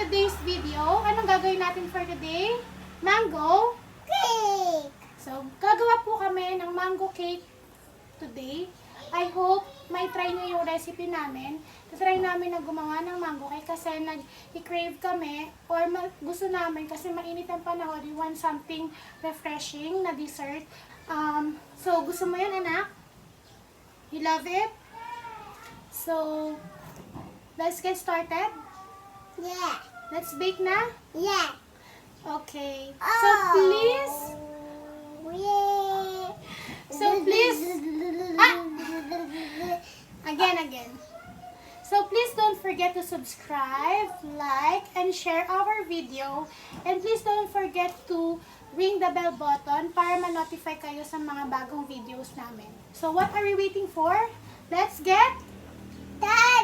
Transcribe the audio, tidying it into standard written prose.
today's video. Anong gagawin natin for today? Mango cake! So, gagawa po kami ng mango cake today. I hope may try nyo yung recipe namin. Try namin na gumawa ng mango cake kasi nag-crave kami or gusto namin kasi mainit ang panahon. We want something refreshing na dessert. So, gusto mo yan, anak? You love it? So, let's get started? Yeah. Let's bake na? Yeah. Okay. So, please... Yeah. So, please... Again. So, please don't forget to subscribe, like, and share our video. And please don't forget to ring the bell button para ma-notify kayo sa mga bagong videos namin. So, what are we waiting for? Let's get Started.